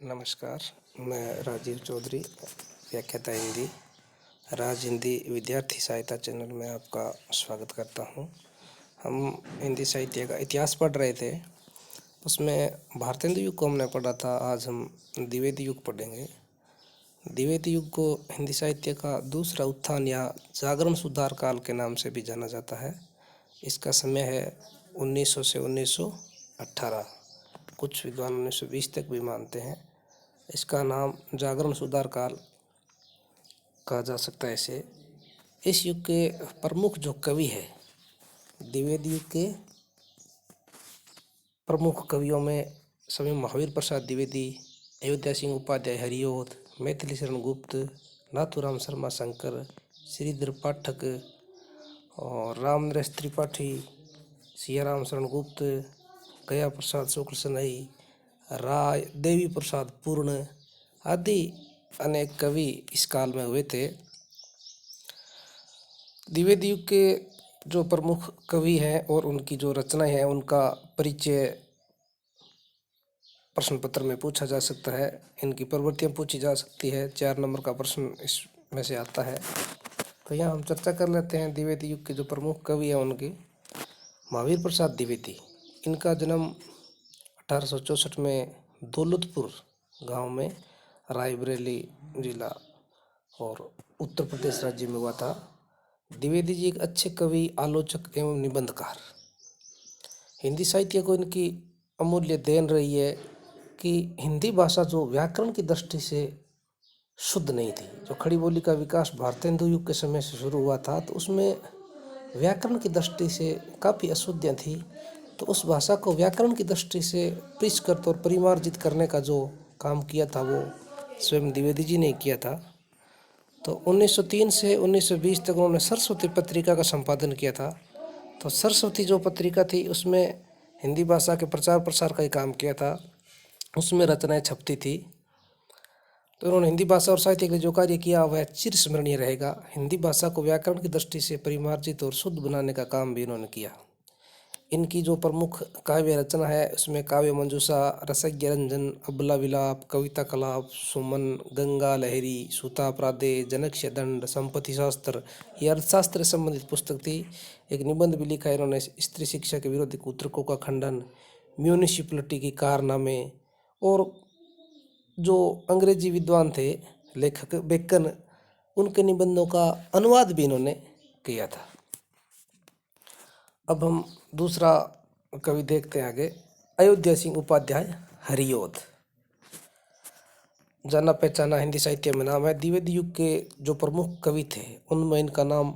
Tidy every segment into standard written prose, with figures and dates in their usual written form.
नमस्कार। मैं राजीव चौधरी, व्याख्याता हिंदी, राज हिंदी विद्यार्थी सहायता चैनल में आपका स्वागत करता हूं। हम हिंदी साहित्य का इतिहास पढ़ रहे थे, उसमें भारतेंदु युग को हमने पढ़ा था। आज हम द्विवेदी युग पढ़ेंगे। द्विवेदी युग को हिंदी साहित्य का दूसरा उत्थान या जागरण सुधार काल के नाम से भी जाना जाता है। इसका समय है 1900 से 1918, कुछ विद्वान 1920 तक भी मानते हैं। इसका नाम जागरण सुधार काल कहा जा सकता है इसे। इस युग के प्रमुख जो कवि है, द्विवेदी युग के प्रमुख कवियों में स्वामी महावीर प्रसाद द्विवेदी, अयोध्या सिंह उपाध्याय हरिओद, मैथिली शरण गुप्त, नाथूराम शर्मा शंकर, श्रीधर पाठक और राम नरेश त्रिपाठी, सियाराम शरण गुप्त, गया प्रसाद शुक्ल सनई, राय देवी प्रसाद पूर्ण आदि अनेक कवि इस काल में हुए थे। द्विवेदी युग के जो प्रमुख कवि हैं और उनकी जो रचनाएं हैं, उनका परिचय प्रश्न पत्र में पूछा जा सकता है। इनकी प्रवृत्तियां पूछी जा सकती है। 4 नंबर का प्रश्न इसमें से आता है। तो यहाँ हम चर्चा कर लेते हैं द्विवेदी युग के जो प्रमुख कवि हैं उनकी। महावीर प्रसाद द्विवेदी, इनका जन्म 1864 में दौलतपुर गांव में, रायबरेली जिला और उत्तर प्रदेश राज्य में हुआ था। द्विवेदी जी एक अच्छे कवि, आलोचक एवं निबंधकार। हिंदी साहित्य को इनकी अमूल्य देन रही है कि हिंदी भाषा जो व्याकरण की दृष्टि से शुद्ध नहीं थी। जो खड़ी बोली का विकास भारतेंदु युग के समय से शुरू हुआ था, तो उसमें व्याकरण की दृष्टि से काफ़ी अशुद्धियाँ थी। तो उस भाषा को व्याकरण की दृष्टि से परिष्कृत और परिमार्जित करने का जो काम किया था, वो स्वयं द्विवेदी जी ने किया था। तो 1903 से 1920 तक उन्होंने सरस्वती पत्रिका का संपादन किया था। तो सरस्वती जो पत्रिका थी, उसमें हिंदी भाषा के प्रचार प्रसार का ही काम किया था। उसमें रचनाएं छपती थी। तो उन्होंने हिंदी भाषा और साहित्य के लिए जो कार्य किया वह चिरस्मरणीय रहेगा। हिंदी भाषा को व्याकरण की दृष्टि से परिमार्जित और शुद्ध बनाने का काम भी इन्होंने किया। इनकी जो प्रमुख काव्य रचना है, उसमें काव्य मंजूषा, रसज्ञ रंजन, अबला विलाप, कविता कलाप, सुमन, गंगा लहरी, सूता प्रादे, जनक्ष्य दंड, संपत्ति शास्त्र, ये अर्थशास्त्र से संबंधित पुस्तक थी। एक निबंध भी लिखा है इन्होंने, स्त्री शिक्षा के विरोधी कुतर्कों का खंडन, म्यूनिसिपलिटी की कारनामे, और जो अंग्रेजी विद्वान थे लेखक बेकन, उनके निबंधों का अनुवाद भी इन्होंने किया था। अब हम दूसरा कवि देखते हैं आगे। अयोध्या सिंह उपाध्याय हरिओद, जाना पहचाना हिंदी साहित्य में नाम है। द्विवेदी युग के जो प्रमुख कवि थे, उनमें इनका नाम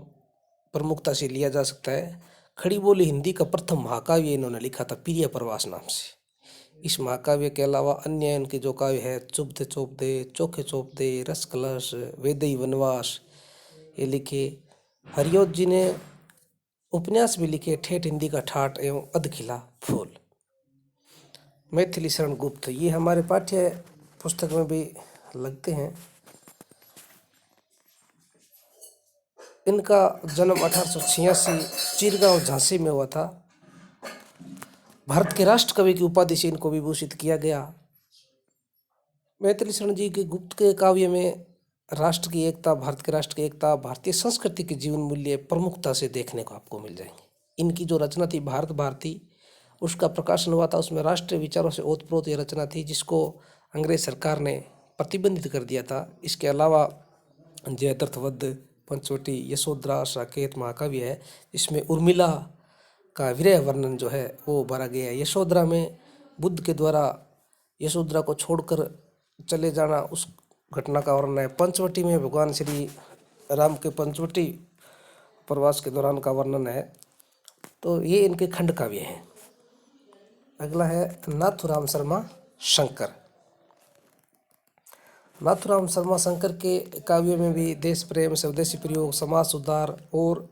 प्रमुखता से लिया जा सकता है। खड़ी बोली हिंदी का प्रथम महाकाव्य इन्होंने लिखा था प्रिय प्रवास नाम से। इस महाकाव्य के अलावा अन्य इनके जो काव्य है, चुभते चौपदे, चोखे चौपदे, रस कलश, वेदई वनवास, ये लिखे। हरिओद जी ने उपन्यास भी लिखे, ठेठ हिंदी का ठाठ एवं अधखिला फूल। मैथिली शरण गुप्त, ये हमारे पाठ्य पुस्तक में भी लगते हैं। इनका जन्म 1886 चिरगांव झांसी में हुआ था। भारत के राष्ट्र कवि की उपाधि से इनको विभूषित किया गया। मैथिली शरण जी के गुप्त के काव्य में राष्ट्र की एकता, भारत के राष्ट्र की एकता, भारतीय संस्कृति के जीवन मूल्य प्रमुखता से देखने को आपको मिल जाएंगे। इनकी जो रचना थी भारत भारती, उसका प्रकाशन हुआ था। उसमें राष्ट्रीय विचारों से ओतप्रोत ये रचना थी, जिसको अंग्रेज सरकार ने प्रतिबंधित कर दिया था। इसके अलावा जयद्रथवध, पंचवटी, यशोधरा, साकेत महाकाव्य है। इसमें उर्मिला का विरह वर्णन जो है वो भरा गया है। यशोधरा में बुद्ध के द्वारा यशोधरा को छोड़कर चले जाना, उस घटना का वर्णन है। पंचवटी में भगवान श्री राम के पंचवटी प्रवास के दौरान का वर्णन है। तो ये इनके खंड काव्य हैं। अगला है नाथूराम शर्मा शंकर। नाथूराम शर्मा शंकर के काव्य में भी देश प्रेम, स्वदेशी प्रयोग, समाज सुधार और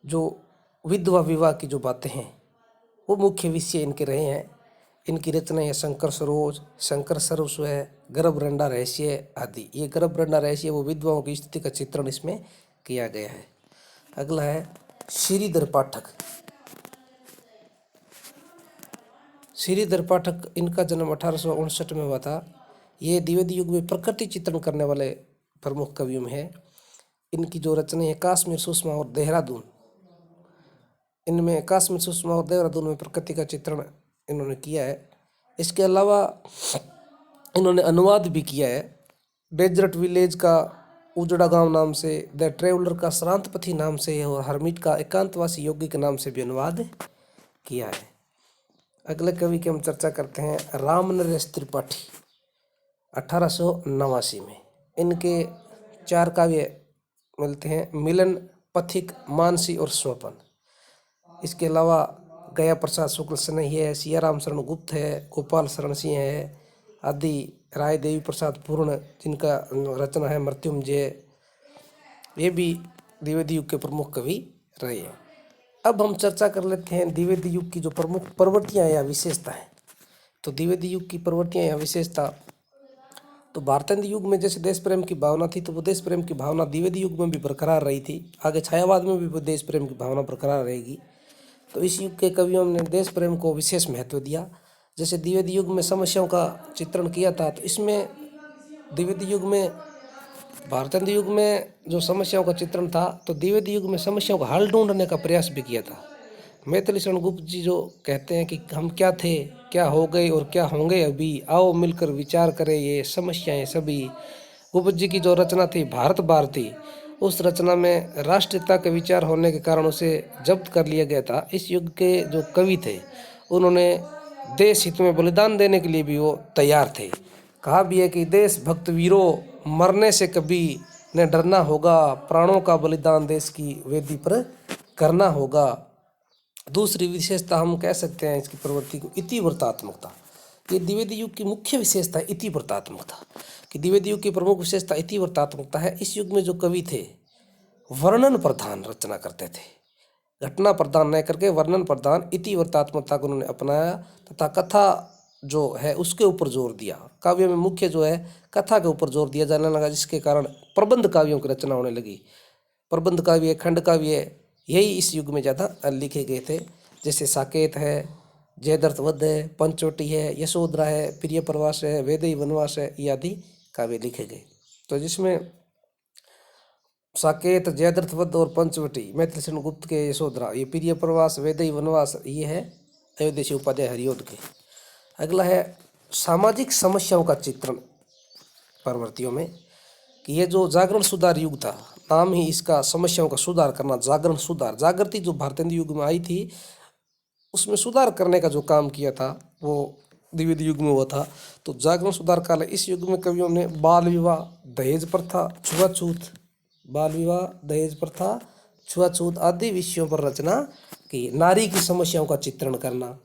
जो विधवा विवाह की जो बातें हैं, वो मुख्य विषय इनके रहे हैं। इनकी रचनाएं शंकर सरोज, शंकर सर्वस्व, गर्भरंडा रहस्य आदि। ये गर्भरंडा रहस्य वो विधवाओं की स्थिति का चित्रण इसमें किया गया है। अगला है श्रीधर पाठक। श्रीधर पाठक, इनका जन्म 1859 में हुआ था। ये द्विवेदी युग में प्रकृति चित्रण करने वाले प्रमुख कवियों में है। इनकी जो रचनाएं हैं कश्मीर सुषमा और देहरादून, इनमें कश्मीर सुषमा और देहरादून में प्रकृति का चित्रण इन्होंने किया है। इसके अलावा इन्होंने अनुवाद भी किया है। डेजर्ट विलेज का उजड़ा गांव नाम से, द ट्रेवलर का श्रांत पथी नाम से और हरमिट का एकांतवासी योगी के नाम से भी अनुवाद किया है। अगले कवि की हम चर्चा करते हैं राम नरेश त्रिपाठी 1889 में। इनके 4 काव्य मिलते हैं, मिलन, पथिक, मानसी और स्वपन। इसके अलावा गया प्रसाद शुक्ल स्नेही है, सियाराम शरण गुप्त है, गोपाल शरण सिंह है आदि, राय देवी प्रसाद पूर्ण जिनका रचना है मृत्युंजय, ये भी द्विवेदी युग के प्रमुख कवि रहे हैं। अब हम चर्चा कर लेते हैं द्विवेदी युग की जो प्रमुख प्रवृत्तियाँ या विशेषता है। तो द्विवेदी युग की प्रवृत्तियाँ या विशेषता, तो भारतेंद्र युग में जैसे देश प्रेम की भावना थी, तो वो देश प्रेम की भावना द्विवेदी युग में भी बरकरार रही थी। आगे छायावाद में भी वो देश प्रेम की भावना बरकरार रहेगी। तो इस युग के कवियों ने देश प्रेम को विशेष महत्व दिया। जैसे द्विवेदी युग में समस्याओं का चित्रण किया था, तो इसमें द्विवेदी युग में, भारतेंद्र युग में जो समस्याओं का चित्रण था, तो द्विवेदी युग में समस्याओं का हल ढूंढने का प्रयास भी किया था। मैथिली शरण गुप्त जी जो कहते हैं कि हम क्या थे, क्या हो गए और क्या होंगे अभी, आओ मिलकर विचार करें ये समस्याएं सभी। गुप्त जी की जो रचना थी भारत भारती, उस रचना में राष्ट्रीयता के विचार होने के कारण उसे जब्त कर लिया गया था। इस युग के जो कवि थे उन्होंने देश हित में बलिदान देने के लिए भी वो तैयार थे। कहा भी है कि देश भक्त वीरों मरने से कभी न डरना होगा, प्राणों का बलिदान देश की वेदी पर करना होगा। दूसरी विशेषता हम कह सकते हैं इसकी प्रवृत्ति को इतिवृत्तात्मकता। ये द्विवेदी युग की मुख्य विशेषता है इतिवृत्तात्मकता, कि द्विवेदी युग की प्रमुख विशेषता इतिवृत्तात्मकता है। इस युग में जो कवि थे वर्णन प्रधान रचना करते थे, घटना प्रधान न करके वर्णन प्रधान इतिवृत्तात्मकता को उन्होंने अपनाया तथा कथा जो है उसके ऊपर जोर दिया। काव्य में मुख्य जो है कथा के ऊपर जोर दिया जाने लगा, जिसके कारण प्रबंध काव्यों की रचना होने लगी। प्रबंध काव्य, खंड काव्य यही इस युग में ज़्यादा लिखे गए थे। जैसे साकेत है, जयद्रथ वध है, पंचवटी है, यशोधरा है, प्रिय प्रवास है, वैदेही वनवास है, ये आदि काव्य लिखे गए। तो जिसमें साकेत, जयद्रथ वध और पंचवटी, मैथिली शरण गुप्त के यशोधरा, ये प्रिय प्रवास, वैदेही वनवास, ये है अयोध्या उपाध्याय हरियोध के। अगला है सामाजिक समस्याओं का चित्रण प्रवृत्तियों में, कि ये जो जागरण सुधार युग था, नाम ही इसका समस्याओं का सुधार करना, जागरण सुधार। जागृति जो भारतेंद्र युग में आई थी उसमें सुधार करने का जो काम किया था वो द्विवेदी युग में हुआ था। तो जागरण सुधार काल है। इस युग में कवियों ने बाल विवाह, दहेज प्रथा, छुआछूत, बाल विवाह, दहेज प्रथा, छुआछूत आदि विषयों पर रचना की। नारी की समस्याओं का चित्रण करना,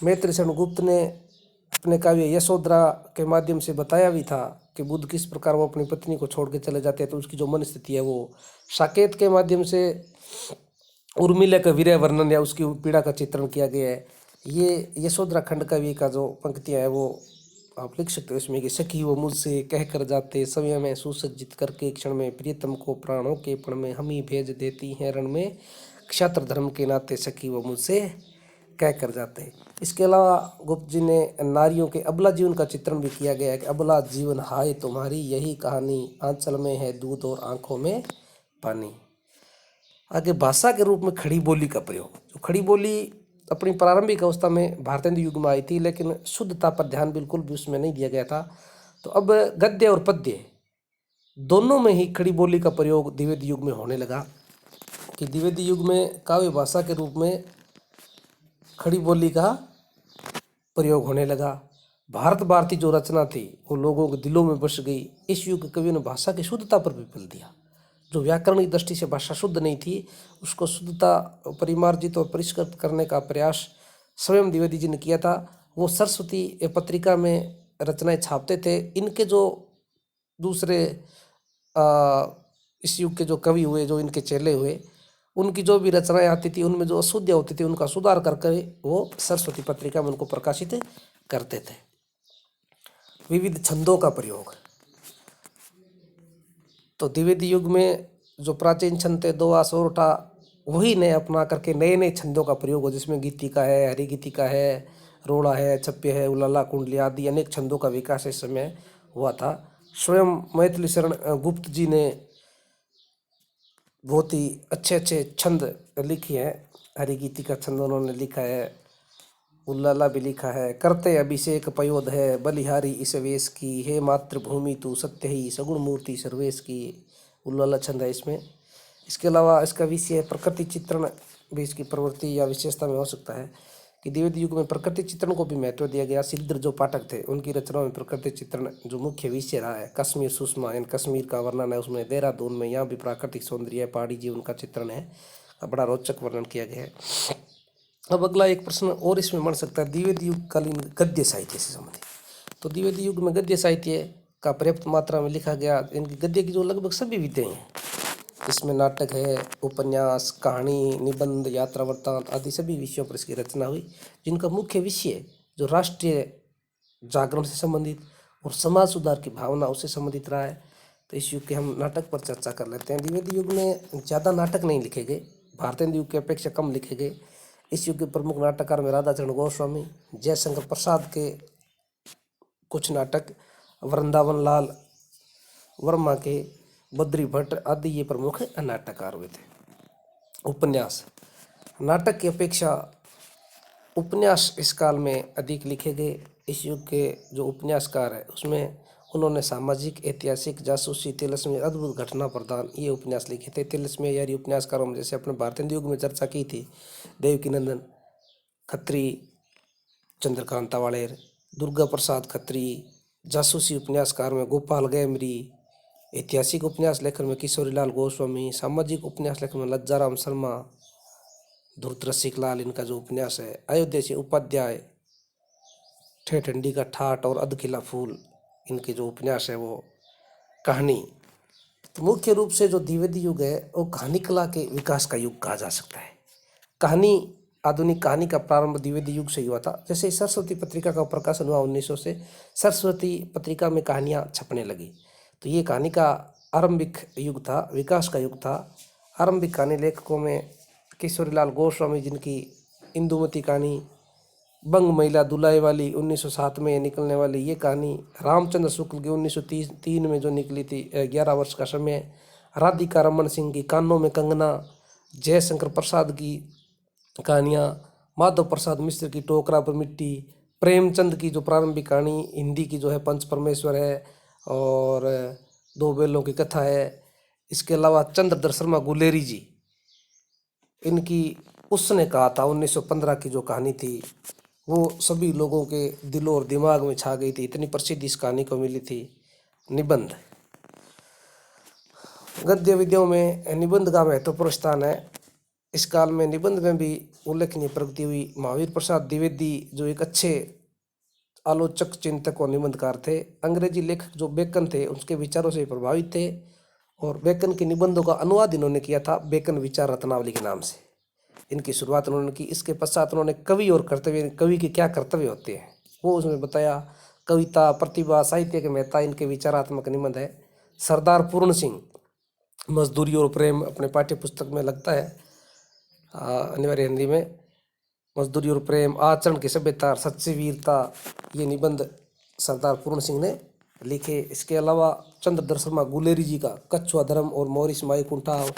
मैथिली शरण गुप्त ने अपने काव्य यशोधरा के माध्यम से बताया भी था कि बुद्ध किस प्रकार वो अपनी पत्नी को छोड़ के चले जाते हैं, तो उसकी जो मन स्थिति है वो। साकेत के माध्यम से उर्मिला का वीर्य वर्णन या उसकी पीड़ा का चित्रण किया गया है। ये यशोधरा खंड काव्य का जो पंक्तियाँ है वो आप लिख सकते हो इसमें, कि सखी वो मुझसे कह कर जाते, समय में सुसज्जित करके क्षण में, प्रियतम को प्राणों के पण में, हम ही भेज देती हैं रण में, क्षत्र धर्म के नाते सखी वो मुझसे कह कर जाते। इसके अलावा गुप्त जी ने नारियों के अबला जीवन का चित्रण भी किया गया है, कि अबला जीवन हाय तुम्हारी यही कहानी, आंचल में है दूध और आंखों में पानी। आगे भाषा के रूप में खड़ी बोली का प्रयोग। जो खड़ी बोली अपनी प्रारंभिक अवस्था में भारतेंद्र युग में आई थी, लेकिन शुद्धता पर ध्यान बिल्कुल भी उसमें नहीं दिया गया था। तो अब गद्य और पद्य दोनों में ही खड़ी बोली का प्रयोग द्विवेदी युग में होने लगा, कि द्विवेदी युग में काव्य भाषा के रूप में खड़ी बोली का प्रयोग होने लगा। भारत भारती जो रचना थी वो लोगों के दिलों में बस गई। इस युग के कवियों ने भाषा की शुद्धता पर भी बल दिया। जो व्याकरण की दृष्टि से भाषा शुद्ध नहीं थी उसको शुद्धता, परिमार्जित और परिष्कृत करने का प्रयास स्वयं द्विवेदी जी ने किया था। वो सरस्वती पत्रिका में रचनाएं छापते थे। इनके जो दूसरे इस युग के जो कवि हुए, जो इनके चेले हुए, उनकी जो भी रचनाएं आती थी उनमें जो अशुद्धियाँ होती थी उनका सुधार करके वो सरस्वती पत्रिका में उनको प्रकाशित करते थे। विविध छंदों का प्रयोग, तो द्विवेदी युग में जो प्राचीन छंद थे दोहा, सोरठा, वही नए अपना करके नए नए छंदों का प्रयोग हो, जिसमें गीतिका है, हरिगीतिका है, रोड़ा है, छप्य है, उलाला, कुंडली आदि अनेक छंदों का विकास इस समय हुआ था। स्वयं मैथिली शरण गुप्त जी ने बहुत ही अच्छे अच्छे छंद लिखे हैं। हरिगीति का छंद उन्होंने लिखा है, उल्लाला भी लिखा है। करते अभिषेक पयोध है, बलिहारी इस वेश की, हे मातृभूमि तू सत्य ही, सगुण मूर्ति सर्वेश की, उल्लाला छंद है इसमें। इसके अलावा इसका विषय है प्रकृति चित्रण भी इसकी प्रवृत्ति या विशेषता में हो सकता है कि द्विवेदी युग में प्रकृति चित्रण को भी महत्व दिया गया। श्रीधर जो पाठक थे उनकी रचनाओं में प्रकृति चित्रण जो मुख्य विषय रहा है। कश्मीर सुषमा यानी कश्मीर का वर्णन है उसमें, देहरादून में यहाँ भी प्राकृतिक सौंदर्य, पहाड़ी जीवन का चित्रण है, बड़ा रोचक वर्णन किया गया है। अब अगला एक प्रश्न और इसमें बन सकता है, द्विवेदी युग कालीन गद्य साहित्य से संबंधित। तो द्विवेदी युग में गद्य साहित्य का पर्याप्त मात्रा में लिखा गया। इनकी गद्य की जो लगभग सभी विधाएं हैं, इसमें नाटक है, उपन्यास, कहानी, निबंध, यात्रा वृत्तांत आदि सभी विषयों पर इसकी रचना हुई, जिनका मुख्य विषय जो राष्ट्रीय जागरण से संबंधित और समाज सुधार की भावना उससे संबंधित रहा है। तो इस युग के हम नाटक पर चर्चा कर लेते हैं। द्विवेदी युग में ज़्यादा नाटक नहीं लिखे गए, भारतेंदु युग की अपेक्षा कम लिखे गए। इस युग के प्रमुख नाटककार में राधाचरण गोस्वामी, जयशंकर प्रसाद के कुछ नाटक, वृंदावन लाल वर्मा के, बद्री भट्ट आदि ये प्रमुख नाटककार हुए थे। उपन्यास, नाटक की अपेक्षा उपन्यास इस काल में अधिक लिखे गए। इस युग के जो उपन्यासकार है उसमें उन्होंने सामाजिक, ऐतिहासिक, जासूसी, तिलस्मी, अद्भुत घटना प्रदान ये उपन्यास लिखे थे। तिलस्मी यारी उपन्यासकारों में जैसे अपने भारतेंदु युग में चर्चा की थी, देवकीनंदन खत्री, चंद्रकांता वालेर, दुर्गा प्रसाद खत्री। जासूसी उपन्यासकार में गोपाल गैमरी, ऐतिहासिक उपन्यास लेखन में किशोरीलाल गोस्वामी, सामाजिक उपन्यास लेखन में लज्जाराम शर्मा, धूर्त रसिक लाल इनका जो उपन्यास है, अयोध्या से उपाध्याय, ठेठंडी का ठाठ और अधखिला फूल इनके जो उपन्यास है वो। कहानी, तो मुख्य रूप से जो द्विवेदी युग है वो कहानी कला के विकास का युग कहा जा सकता है। कहानी, आधुनिक कहानी का प्रारंभ द्विवेदी युग से ही हुआ था। जैसे सरस्वती पत्रिका का प्रकाशन हुआ 1900 से, सरस्वती पत्रिका में कहानियाँ छपने लगी, तो ये कहानी का आरंभिक युग था, विकास का युग था। आरंभिक कहानी लेखकों में किशोरीलाल गोस्वामी जिनकी इंदुमती कहानी, बंग महिला दुलाई वाली 1907 में निकलने वाली ये कहानी, रामचंद्र शुक्ल की 1903 में जो निकली थी 11 वर्ष का समय, राधिका रमन सिंह की कानों में कंगना, जयशंकर प्रसाद की कहानियाँ, माधव प्रसाद मिश्र की टोकरा पर मिट्टी, प्रेमचंद की जो प्रारंभिक कहानी हिंदी की जो है पंच परमेश्वर है और दो बेलों की कथा है। इसके अलावा चंद्रधर शर्मा गुलेरी जी, इनकी उसने कहा था 1915 की जो कहानी थी वो सभी लोगों के दिलों और दिमाग में छा गई थी, इतनी प्रसिद्धि इस कहानी को मिली थी। निबंध, गद्य विधियों में निबंध का महत्वपूर्ण स्थान है। इस काल में निबंध में भी उल्लेखनीय प्रगति हुई। महावीर प्रसाद द्विवेदी जो एक अच्छे आलोचक, चिंतक और निबंधकार थे। अंग्रेजी लेखक जो बेकन थे उसके विचारों से प्रभावित थे और बेकन के निबंधों का अनुवाद इन्होंने किया था बेकन विचार रत्नावली के नाम से। इनकी शुरुआत उन्होंने की। इसके पश्चात उन्होंने कवि और कर्तव्य, कवि के क्या कर्तव्य होते हैं वो उसमें बताया। कविता, प्रतिभा, साहित्य के महत्ता इनके विचारात्मक निबंध है। सरदार पूर्ण सिंह, मजदूरी और प्रेम अपने पाठ्य पुस्तक में लगता है अनिवार्य हिंदी में, मजदूरी और प्रेम, आचरण की सभ्यता, सच्ची वीरता, ये निबंध सरदार पूर्ण सिंह ने लिखे। इसके अलावा चंद्रधर शर्मा गुलेरी जी का कछुआ धर्म और मोरिस माई कुंठाव,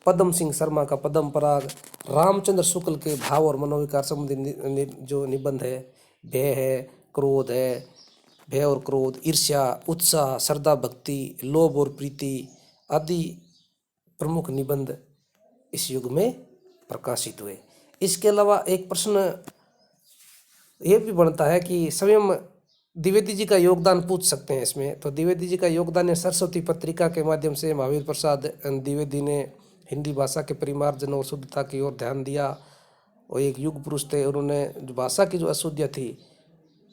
पद्म सिंह शर्मा का पद्म पराग, रामचंद्र शुक्ल के भाव और मनोविकार संबंधी जो निबंध है, भय है, क्रोध है, भय और क्रोध, ईर्ष्या, उत्साह, श्रद्धा, भक्ति, लोभ और प्रीति आदि प्रमुख निबंध इस युग में प्रकाशित हुए। इसके अलावा एक प्रश्न ये भी बनता है कि स्वयं द्विवेदी जी का योगदान पूछ सकते हैं इसमें। तो द्विवेदी जी का योगदान है, सरस्वती पत्रिका के माध्यम से महावीर प्रसाद द्विवेदी ने हिंदी भाषा के परिमार्जन और शुद्धता की ओर ध्यान दिया। वो एक युग पुरुष थे, उन्होंने जो भाषा की जो अशुद्धियाँ थी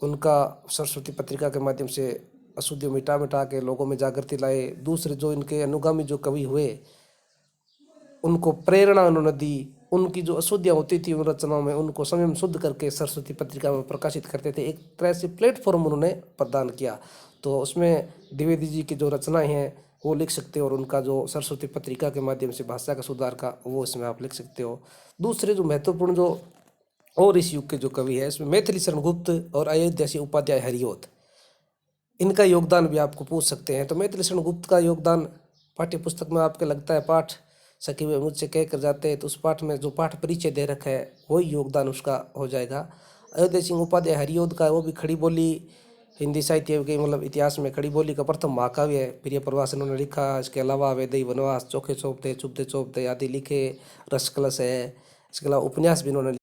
उनका सरस्वती पत्रिका के माध्यम से अशुद्धियों मिटा मिटा के लोगों में जागृति लाए। दूसरे जो इनके अनुगामी जो कवि हुए उनको प्रेरणा उन्होंने दी। उनकी जो अशुद्धियाँ होती थी उन रचनाओं में उनको स्वयं शुद्ध करके सरस्वती पत्रिका में प्रकाशित करते थे। एक तरह से प्लेटफॉर्म उन्होंने प्रदान किया। तो उसमें द्विवेदी जी की जो रचनाएं हैं वो लिख सकते हो और उनका जो सरस्वती पत्रिका के माध्यम से भाषा का सुधार का वो इसमें आप लिख सकते हो। दूसरे जो महत्वपूर्ण जो और इस युग के जो कवि है इसमें मैथिली शरण गुप्त और अयोध्या सिंह उपाध्याय हरिऔध, इनका योगदान भी आपको पूछ सकते हैं। तो मैथिली शरण गुप्त का योगदान पाठ्य पुस्तक में आपके लगता है पाठ सखी वे मुझसे कह कर जाते हैं, तो उस पाठ में जो पाठ परिचय दे रखा है वही योगदान उसका हो जाएगा। अयोध्या सिंह उपाध्याय हरिऔध का वो भी खड़ी बोली हिंदी साहित्य के मतलब इतिहास में खड़ी बोली का प्रथम महाकाव्य है, प्रिय प्रवास इन्होंने लिखा। इसके अलावा वैदेही वनवास, चोखे चौपते, चुपते चौपते आदि लिखे, रसकलश है। इसके अलावा उपन्यास भी इन्होंने